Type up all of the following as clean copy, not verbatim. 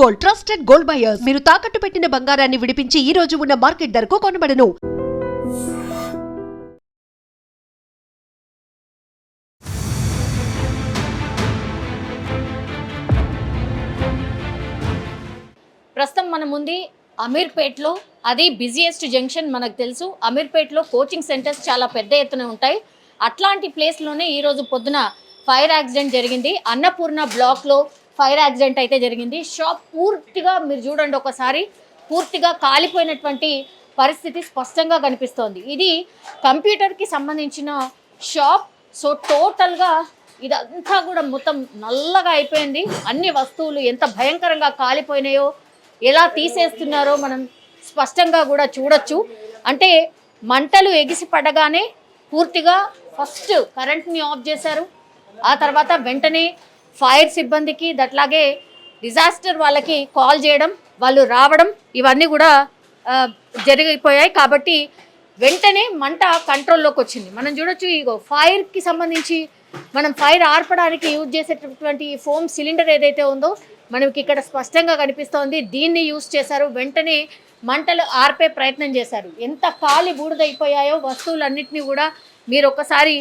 Gold, trusted gold buyers. మీరు తాకట్టు పెట్టిన బంగారాన్ని విడిపించి ఈ రోజు ఉన్న మార్కెట్ ధరకు కొనబడను. ప్రస్తుతం మన ముందు అమీర్పేట్లో, అది బిజియెస్ట్ జంక్షన్ మనకు తెలుసు. అమీర్పేట్లో కోచింగ్ సెంటర్స్ చాలా పెద్ద ఎత్తున ఉంటాయి. అట్లాంటి ప్లేస్లోనే ఈరోజు పొద్దున ఫైర్ యాక్సిడెంట్ జరిగింది. అన్నపూర్ణ బ్లాక్లో ఫైర్ యాక్సిడెంట్ అయితే జరిగింది. షాప్ పూర్తిగా మీరు చూడండి, ఒకసారి పూర్తిగా కాలిపోయినటువంటి పరిస్థితి స్పష్టంగా కనిపిస్తోంది. ఇది కంప్యూటర్కి సంబంధించిన షాప్. సో టోటల్గా ఇదంతా కూడా మొత్తం నల్లగా అయిపోయింది. అన్ని వస్తువులు ఎంత భయంకరంగా కాలిపోయినాయో, ఎలా తీసేస్తున్నారో మనం స్పష్టంగా కూడా చూడొచ్చు. అంటే మంటలు ఎగిసి పడగానే పూర్తిగా ఫస్ట్ కరెంట్ని ఆఫ్ చేశారు. ఆ తర్వాత వెంటనే ఫైర్ సిబ్బందికి, అట్లాగే డిజాస్టర్ వాళ్ళకి కాల్ చేయడం, వాళ్ళు రావడం, ఇవన్నీ కూడా జరిగిపోయాయి. కాబట్టి వెంటనే మంట కంట్రోల్లోకి వచ్చింది. మనం చూడొచ్చు, ఇగో ఫైర్కి సంబంధించి మనం ఫైర్ ఆర్పడానికి యూజ్ చేసేటటువంటి ఫోమ్ సిలిండర్ ఏదైతే ఉందో మనకి ఇక్కడ స్పష్టంగా కనిపిస్తోంది. దీన్ని యూజ్ చేశారు. వెంటనే మంటలు ఆర్పే ప్రయత్నం చేశారు. ఎంత కాలి బూడిదైపోయాయో వస్తువులన్నింటినీ కూడా మీరు ఒకసారి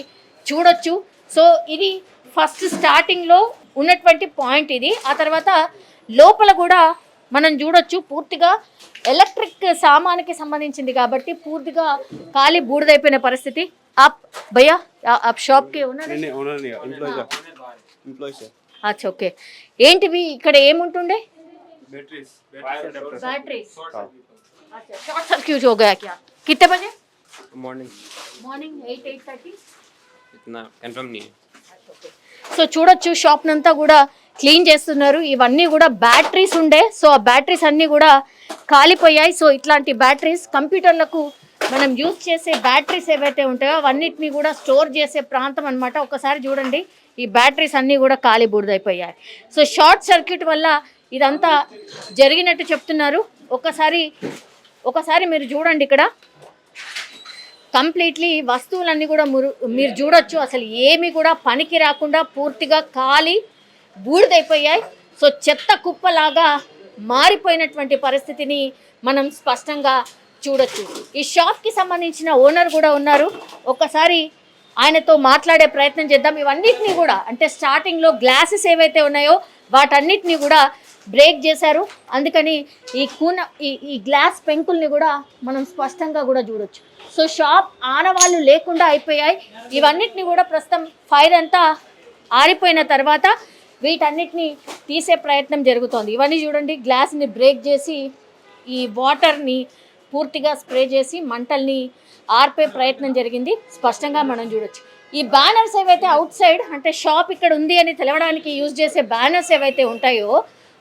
చూడొచ్చు. సో ఇది ఫస్ట్ స్టార్టింగ్లో ఉన్నటువంటి పాయింట్ ఇది. ఆ తర్వాత లోపల కూడా మనం చూడొచ్చు, పూర్తిగా ఎలక్ట్రిక్ సామాన్కి సంబంధించింది కాబట్టి పూర్తిగా కాలి బూడిదైపోయిన పరిస్థితి. आप भैया आप शॉप के ओनर हैं? नहीं ओनर नहीं, एम्प्लॉय से। अच्छा ओके. ఏంటివి ఇక్కడ ఏముంటుండే? बैटरीज अच्छा, शॉर्ट सर्क्यूट हो गया क्या? कितने बजे? मॉर्निंग 8:30. इतना कंफर्म नहीं है. సో చూడొచ్చు, షాప్ నంతా కూడా క్లీన్ చేస్తున్నారు. ఇవన్నీ కూడా బ్యాటరీస్ ఉండే. సో ఆ బ్యాటరీస్ అన్నీ కూడా కాలిపోయాయి. సో ఇట్లాంటి బ్యాటరీస్ కంప్యూటర్లకు మనం యూజ్ చేసే బ్యాటరీస్ ఏవైతే ఉంటాయో అవన్నిటిని కూడా స్టోర్ చేసే ప్రాంతం అనమాట. ఒకసారి చూడండి, ఈ బ్యాటరీస్ అన్నీ కూడా కాలి బూడిదైపోయాయి. సో షార్ట్ సర్క్యూట్ వల్ల ఇదంతా జరిగినట్టు చెప్తున్నారు. ఒకసారి మీరు చూడండి, ఇక్కడ కంప్లీట్లీ వస్తువులన్నీ కూడా మీరు చూడొచ్చు, అసలు ఏమి కూడా పనికి రాకుండా పూర్తిగా కాలి బూడిదైపోయాయి. సో చెత్త కుప్పలాగా మారిపోయినటువంటి పరిస్థితిని మనం స్పష్టంగా చూడొచ్చు. ఈ షాప్కి సంబంధించిన ఓనర్ కూడా ఉన్నారు. ఒక్కసారి ఆయనతో మాట్లాడే ప్రయత్నం చేద్దాం. ఇవన్నిటినీ కూడా, అంటే స్టార్టింగ్లో గ్లాసెస్ ఏవైతే ఉన్నాయో వాటన్నిటినీ కూడా బ్రేక్ చేశారు. అందుకని ఈ గ్లాస్ పెంకుల్ని కూడా మనం స్పష్టంగా కూడా చూడొచ్చు. సో షాప్ ఆనవాళ్ళు లేకుండా అయిపోయాయి. ఇవన్నిటిని కూడా ప్రస్తుతం ఫైర్ అంతా ఆరిపోయిన తర్వాత వీటన్నిటిని తీసే ప్రయత్నం జరుగుతోంది. ఇవన్నీ చూడండి, గ్లాస్ని బ్రేక్ చేసి ఈ వాటర్ని పూర్తిగా స్ప్రే చేసి మంటల్ని ఆర్పే ప్రయత్నం జరిగింది. స్పష్టంగా మనం చూడొచ్చు. ఈ బ్యానర్స్ ఏవైతే అవుట్ సైడ్, అంటే షాప్ ఇక్కడ ఉంది అని తెలవడానికి యూజ్ చేసే బ్యానర్స్ ఏవైతే ఉంటాయో,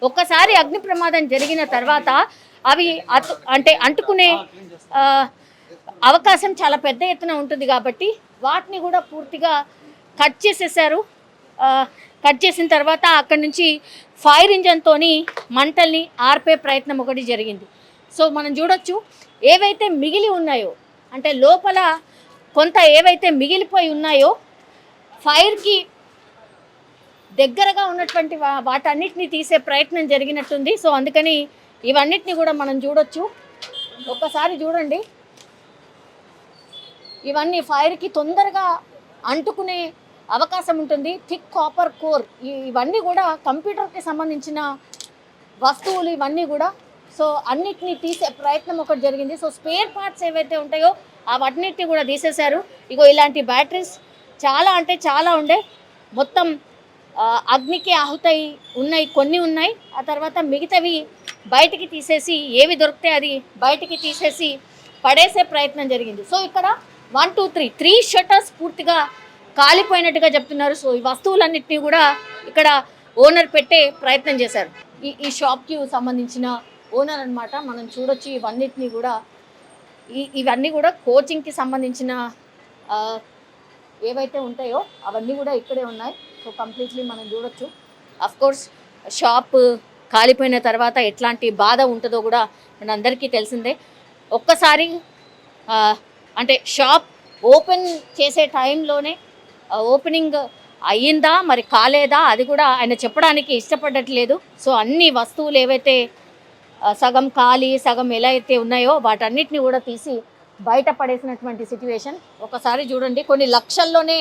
ఒక్కసారి అగ్ని ప్రమాదం జరిగిన తర్వాత అవి అంటుకునే అవకాశం చాలా పెద్ద ఎత్తున ఉంటుంది. కాబట్టి వాటిని కూడా పూర్తిగా కట్ చేసేసారు. కట్ చేసిన తర్వాత అక్కడి నుంచి ఫైర్ ఇంజన్తో మంటల్ని ఆర్పే ప్రయత్నం ఒకటి జరిగింది. సో మనం చూడొచ్చు, ఏవైతే మిగిలి ఉన్నాయో, అంటే లోపల కొంత ఏవైతే మిగిలిపోయి ఉన్నాయో ఫైర్కి దగ్గరగా ఉన్నటువంటి వాటన్నిటిని తీసే ప్రయత్నం జరిగినట్టుంది. సో అందుకని ఇవన్నిటిని కూడా మనం చూడొచ్చు. ఒక్కసారి చూడండి, ఇవన్నీ ఫైర్కి తొందరగా అంటుకునే అవకాశం ఉంటుంది. థిక్ కాపర్ కోర్, ఇవన్నీ కూడా కంప్యూటర్కి సంబంధించిన వస్తువులు ఇవన్నీ కూడా. సో అన్నిటినీ తీసే ప్రయత్నం ఒకటి జరిగింది. సో స్పేర్ పార్ట్స్ ఏవైతే ఉంటాయో అవన్నిటిని కూడా తీసేశారు. ఇగో ఇలాంటి బ్యాటరీస్ చాలా ఉండే. మొత్తం అగ్నికి ఆహుతై ఉన్నాయి, కొన్ని ఉన్నాయి. ఆ తర్వాత మిగతావి బయటికి తీసేసి, ఏవి దొరికితే అది బయటికి తీసేసి పడేసే ప్రయత్నం జరిగింది. సో ఇక్కడ 1 2 3 షట్టర్స్ పూర్తిగా కాలిపోయినట్టుగా చెప్తున్నారు. సో ఈ వస్తువులన్నింటినీ కూడా ఇక్కడ ఓనర్ పెట్టే ప్రయత్నం చేశారు. ఈ షాప్కి సంబంధించిన ఓనర్ అనమాట. మనం చూడొచ్చు, ఇవన్నీ కూడా కోచింగ్కి సంబంధించిన ఏవైతే ఉంటాయో అవన్నీ కూడా ఇక్కడే ఉన్నాయి. సో కంప్లీట్లీ మనం చూడొచ్చు. అఫ్కోర్స్ షాప్ కాలిపోయిన తర్వాత ఎట్లాంటి బాధ ఉంటుందో కూడా మనందరికీ తెలిసిందే. ఒక్కసారి అంటే షాప్ ఓపెన్ చేసే టైంలోనే ఓపెనింగ్ అయ్యిందా మరి కాలేదా అది కూడా ఆయన చెప్పడానికి ఇష్టపడట్లేదు. సో అన్ని వస్తువులు ఏవైతే సగం ఖాళీ సగం ఎలా అయితే ఉన్నాయో వాటన్నిటిని కూడా తీసి బయట పడేసినటువంటి సిచ్యువేషన్. ఒకసారి చూడండి, కొన్ని లక్షల్లోనే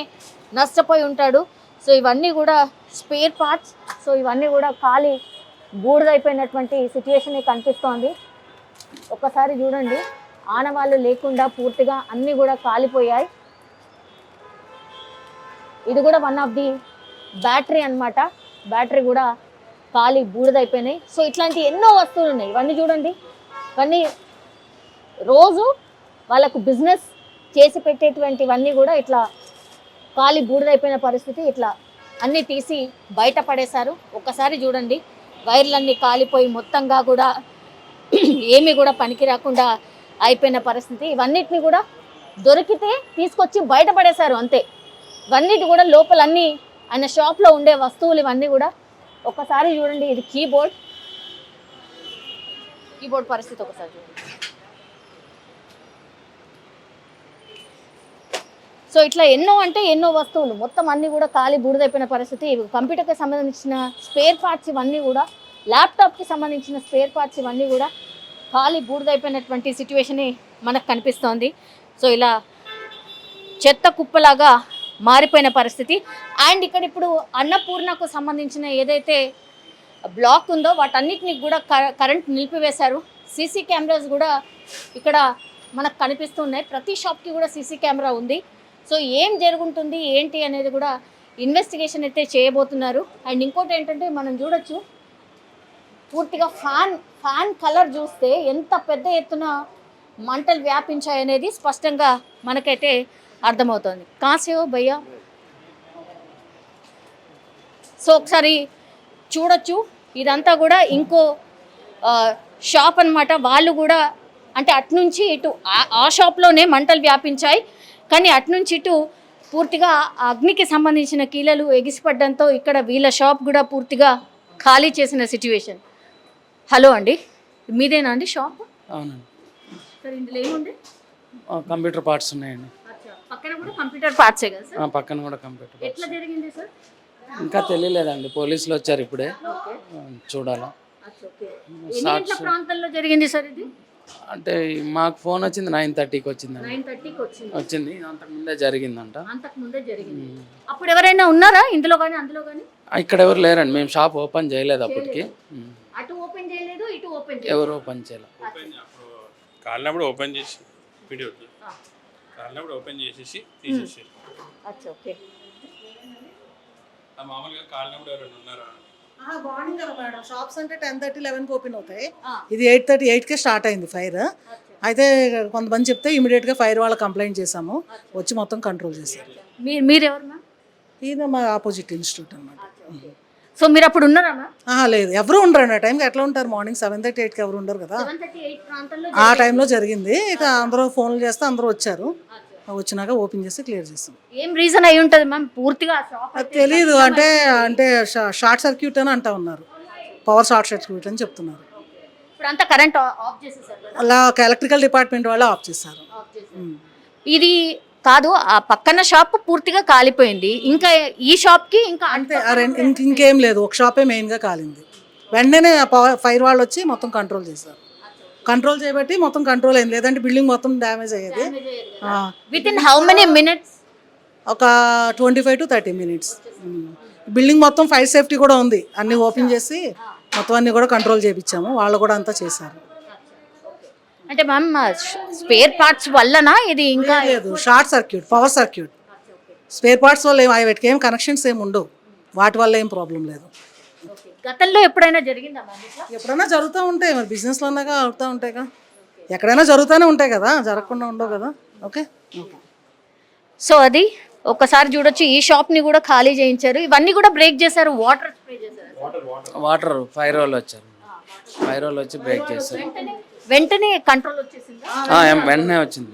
నష్టపోయి ఉంటాడు. సో ఇవన్నీ కూడా స్పేర్ పార్ట్స్. సో ఇవన్నీ కూడా ఖాళీ బూడిదైపోయినటువంటి సిచ్యువేషన్ కనిపిస్తోంది. ఒకసారి చూడండి, ఆనవాళ్ళు లేకుండా పూర్తిగా అన్నీ కూడా కాలిపోయాయి. ఇది కూడా వన్ ఆఫ్ ది బ్యాటరీ అన్నమాట. బ్యాటరీ కూడా ఖాళీ బూడిదైపోయినాయి. సో ఇట్లాంటి ఎన్నో వస్తువులు ఉన్నాయి. ఇవన్నీ చూడండి, ఇవన్నీ రోజు వాళ్ళకు బిజినెస్ చేసి పెట్టేటువంటివన్నీ కూడా ఇట్లా ఖాళీ బూడిదైపోయిన పరిస్థితి. ఇట్లా అన్నీ తీసి బయట పడేశారు. ఒక్కసారి చూడండి, వైర్లన్నీ కాలిపోయి మొత్తంగా కూడా ఏమీ కూడా పనికి రాకుండా అయిపోయిన పరిస్థితి. ఇవన్నిటిని కూడా దొరికితే తీసుకొచ్చి బయట పడేశారు అంతే. ఇవన్నిటి కూడా లోపలన్నీ ఆయన షాప్లో ఉండే వస్తువులు ఇవన్నీ కూడా. ఒకసారి చూడండి, ఇది కీబోర్డ్ పరిస్థితి ఒకసారి చూడండి. సో ఇట్లా ఎన్నో అంటే ఎన్నో వస్తువులు మొత్తం అన్నీ కూడా ఖాళీ బూడిదైపోయిన పరిస్థితి. కంప్యూటర్కి సంబంధించిన స్పేర్ పార్ట్స్ ఇవన్నీ కూడా, ల్యాప్టాప్కి సంబంధించిన స్పేర్ పార్ట్స్ ఇవన్నీ కూడా ఖాళీ బూడిదైపోయినటువంటి సిచ్యువేషన్ మనకు కనిపిస్తోంది. సో ఇలా చెత్త కుప్పలాగా మారిపోయిన పరిస్థితి. అండ్ ఇక్కడ ఇప్పుడు అన్నపూర్ణకు సంబంధించిన ఏదైతే బ్లాక్ ఉందో వాటన్నిటిని కూడా కరెంట్ నిలిపివేశారు. సీసీ కెమెరాస్ కూడా ఇక్కడ మనకు కనిపిస్తున్నాయి. ప్రతి షాప్కి కూడా సీసీ కెమెరా ఉంది. సో ఏం జరుగుతుంది ఏంటి అనేది కూడా ఇన్వెస్టిగేషన్ అయితే చేయబోతున్నారు. అండ్ ఇంకోటి ఏంటంటే మనం చూడొచ్చు, పూర్తిగా ఫ్యాన్ కలర్ చూస్తే ఎంత పెద్ద ఎత్తున మంటలు వ్యాపించాయనేది స్పష్టంగా మనకైతే అర్థమవుతుంది. కాసేవో భయ్యా, సో ఒకసారి చూడొచ్చు, ఇదంతా కూడా ఇంకో షాప్ అన్నమాట. వాళ్ళు కూడా అంటే అటునుంచి ఇటు ఆ షాప్లోనే మంటలు వ్యాపించాయి, కానీ అటునుంచి ఇటు పూర్తిగా అగ్నికి సంబంధించిన కీలలు ఎగిసిపడడంతో ఇక్కడ వీళ్ళ షాప్ కూడా పూర్తిగా ఖాళీ చేసిన సిచ్యువేషన్. హలో అండి, మీదేనా అండి షాప్? అవునండి, సార్ ఇందులో ఏముంది? కంప్యూటర్ పార్ట్స్ ఉన్నాయండి. పక్కన కూడా కంప్యూటర్ పార్ట్సే కదా సార్? పక్కన కూడా కంప్యూటర్ పార్ట్స్. ఎట్లా జరిగింది సార్? ఇంకా తెలియలేదండి, పోలీసులు వచ్చారు ఇప్పుడే, చూడాలా. ఎన్ని గంటల ప్రాంతంలో జరిగింది సార్ ఇది? అంటే మాకు ఫోన్ వచ్చింది 9:30కి వచ్చిందండి. 9:30కి వచ్చింది, అంతకుముందే జరిగిందంట. అంతకుముందే జరిగింది. అప్పుడు ఎవరైనా ఉన్నారా ఇందులో కానీ అందులో కానీ? ఇక్కడ ఎవరు లేరండి, మేము షాప్ ఓపెన్ చేయలేదు అప్పటికి. అటు ఓపెన్ చేయలేదు, ఇటు ఓపెన్ చేయలేదు. ఎవరు ఓపెన్ చేయలేదు. కాలినప్పుడు ఓపెన్ చేసి వీడియో కాలినప్పుడు ఓపెన్ చేసేసి తీసేసి ఓకే. మామూలుగా కాలినప్పుడు ఎవరైనా ఉన్నారా? మార్నింగ్ కదా మేడం, షాప్స్ అంటే 10:30, 11కి ఓపెన్ అవుతాయి. ఇది 8:30, 8కే స్టార్ట్ అయింది ఫైర్. అయితే కొంతమంది చెప్తే ఇమీడియట్గా ఫైర్ వాళ్ళ కంప్లైంట్ చేసాము, వచ్చి మొత్తం కంట్రోల్ చేశారు. మీరు ఎవరు మ్యామ్? ఇది మా ఆపోజిట్ ఇన్స్టిట్యూట్ అనమాట. సో మీరు అప్పుడు ఉన్నారా మ్యామ్? లేదు, ఎవరు ఉండరు. ఆ టైంకి ఎట్లా ఉంటారు? మార్నింగ్ 7:30, 8కి ఎవరు ఉండరు కదా. 7:38 ప్రాంతంలో ఆ టైంలో జరిగింది. ఇక అందరూ ఫోన్లు చేస్తే అందరూ వచ్చారు. వచ్చినాక ఓపెన్ చేసి క్లియర్ చేస్తాం. ఏం రీజన్ అయి ఉంటుంది మ్యామ్? పూర్తిగా అది తెలీదు, అంటే షార్ట్ సర్క్యూట్ అని అంటా ఉన్నారు, పవర్ షార్ట్ సర్క్యూట్ అని చెప్తున్నారు. ఇప్పుడు అంతా కరెంట్ ఆఫ్ చేసేసారు కదా? అలా ఎలక్ట్రికల్ డిపార్ట్మెంట్ వాళ్ళు ఆఫ్ చేశారు. ఇది కాదు, ఆ పక్కన షాప్ పూర్తిగా కాలిపోయింది, ఇంకా ఈ షాప్ కి ఇంకా అంతే, ఇంకేం లేదు. ఒక షాపే మెయిన్గా కాలింది. వెంటనే ఫైర్ వాళ్ళు వచ్చి మొత్తం కంట్రోల్ చేశారు. కంట్రోల్ చేయబట్టి మొత్తం కంట్రోల్ అయింది, లేదంటే బిల్డింగ్ మొత్తం డ్యామేజ్ అయ్యేది. With in how many minutes? ఒక 25 to 30 minutes. బిల్డింగ్ మొత్తం ఫైర్ సేఫ్టీ కూడా ఉంది, అన్ని ఓపెన్ చేసి మొత్తం అన్ని కూడా కంట్రోల్ చేయించాము. వాళ్ళు కూడా అంతా చేశారు. అంటే మ్యామ్ స్పేర్ పార్ట్స్ వల్లనా ఇది? ఇంకా లేదు, short circuit, power circuit. Spare parts వల్ల వాటికి ఏం కనెక్షన్స్ ఏమి ఉండవు, వాటి వల్ల ఏం ప్రాబ్లం లేదు. గతంలో ఎప్పుడైనా జరిగిందా మ్యామ్ ఇట్లా? ఎప్పుడైనా జరుగుతూ ఉంటాయి, మరి బిజినెస్లో ఉన్నాగా అవుతూ ఉంటాయిగా, ఎక్కడైనా జరుగుతూనే ఉంటాయి కదా, జరగకుండా ఉండవు కదా. ఓకే. సో అది ఒక్కసారి చూడొచ్చు, ఈ షాప్ని కూడా ఖాళీ చేయించారు, ఇవన్నీ కూడా బ్రేక్ చేశారు. వాటర్ స్ప్రే చేశారు, వాటర్ ఫైర్ వాళ్ళు వచ్చారు, ఫైర్ వాళ్ళు వచ్చి బ్రేక్ చేశారు. వెంటనే కంట్రోల్ వచ్చేసింది. వెంటనే వచ్చింది.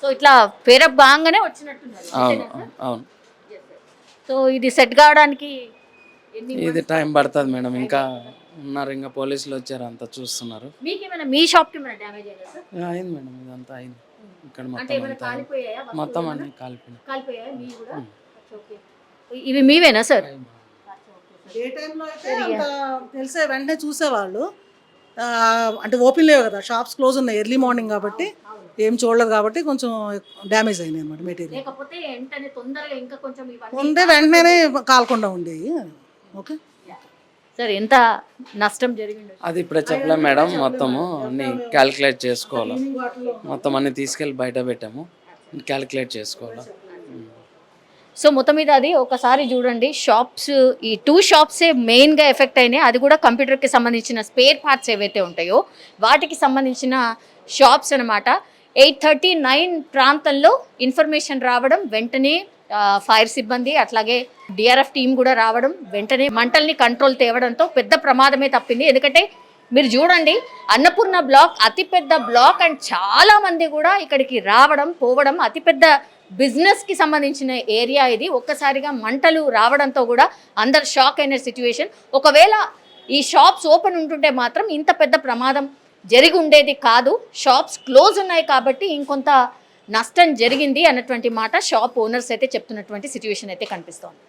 సో ఇట్లా పేరప్ బాగానే వచ్చినట్టున్నారు. అవును అవును. సో ఇది సెట్ కావడానికి ఇది టైం పడుతుంది మేడం, ఇంకా ఉన్నారు, ఇంకా పోలీసులు వచ్చారు, అంతా చూస్తున్నారు. మీకేమైనా మీ షాప్కి ఏమైనా డ్యామేజ్ అయిందా సార్? అయింది మేడం, ఇదంతా అయింది. ఇక్కడ అంటే మొత్తం ఏమైనా అంతా కాలిపోయాయా వస్తువులు మొత్తం ఏమైనా? అన్ని కాలిపోయినాయి. కాలిపోయాయా మీ కూడా ఓకే. ఇవి మీవేనా సార్? ఏ టైంలో అయితే అంత తెలిసే వెంటనే చూసేవాళ్ళు. అంటే ఓపెన్ లేవు కదా, షాప్స్ క్లోజ్ ఉన్నాయి ఎర్లీ మార్నింగ్ కాబట్టి ఏం చూడలేదు కాబట్టి కొంచెం డ్యామేజ్ అయినాయి అన్నమాట మెటీరియల్. లేకపోతే వెంటనే తొందరగా ఇంకా కొంచెం ఇవన్నీ ఉంటే వెంటనే కాలకుండా ఉండేవి. ఓకే సార్ ఎంత నష్టం జరిగింది? అది ఇప్పుడే చెప్పలేం మేడం, మొత్తము అన్ని క్యాలిక్యులేట్ చేసుకోవాలి. మొత్తం అన్ని తీసుకెళ్ళి బయట పెట్టాము, క్యాలిక్యులేట్ చేసుకోవాలి. సో మొత్తం మీద అది ఒకసారి చూడండి, షాప్స్ ఈ 2 షాప్సే మెయిన్గా ఎఫెక్ట్ అయినాయి. అది కూడా కంప్యూటర్కి సంబంధించిన స్పేర్ పార్ట్స్ ఏవైతే ఉంటాయో వాటికి సంబంధించిన షాప్స్ అనమాట. 8:39 ప్రాంతంలో ఇన్ఫర్మేషన్ రావడం, వెంటనే ఫైర్ సిబ్బంది అట్లాగే డిఆర్ఎఫ్ టీం కూడా రావడం, వెంటనే మంటల్ని కంట్రోల్ తేవడంతో పెద్ద ప్రమాదమే తప్పింది. ఎందుకంటే మీరు చూడండి, అన్నపూర్ణ బ్లాక్ అతిపెద్ద బ్లాక్ అండ్ చాలా మంది కూడా ఇక్కడికి రావడం పోవడం, అతిపెద్ద బిజినెస్కి సంబంధించిన ఏరియా ఇది. ఒక్కసారిగా మంటలు రావడంతో కూడా అందరు షాక్ అయిన సిచ్యువేషన్. ఒకవేళ ఈ షాప్స్ ఓపెన్ ఉంటుంటే మాత్రం ఇంత పెద్ద ప్రమాదం జరిగి ఉండేది కాదు. షాప్స్ క్లోజ్ ఉన్నాయి కాబట్టి ఇంకొంత నష్టం జరిగింది అన్నటువంటి మాట షాప్ ఓనర్స్ అయితే చెప్తున్నటువంటి సిచ్యువేషన్ అయితే కనిపిస్తోంది.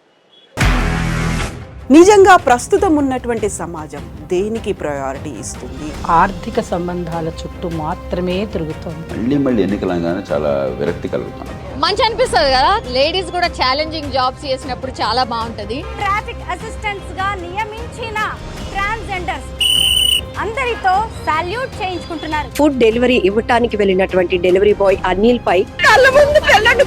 నిజంగా ప్రస్తుతం ఉన్నటువంటి సమాజం దేనికి ప్రయారిటీ ఇస్తుంది? ఆర్థిక సంబంధాల చుట్టూ మాత్రమే తిరుగుతోంది. మళ్ళీ ఎన్నికలంగానే చాలా విరక్తి కలుగుతాం. మంచి అనిపిస్తుంది కదా, లేడీస్ కూడా ఛాలెంజింగ్ జాబ్స్ చేసినప్పుడు చాలా బాగుంటుంది. ట్రాఫిక్ అసిస్టెంట్స్ గా నియమించిన ట్రాన్స్జెండర్స్ అందరితో సాల్యూట్ చేయించుకుంటున్నారు. ఫుడ్ డెలివరీ ఇవ్వటానికి వెళ్ళినటువంటి డెలివరీ బాయ్ అనిల్ పై కళ్ళ ముందు పెళ్ళండి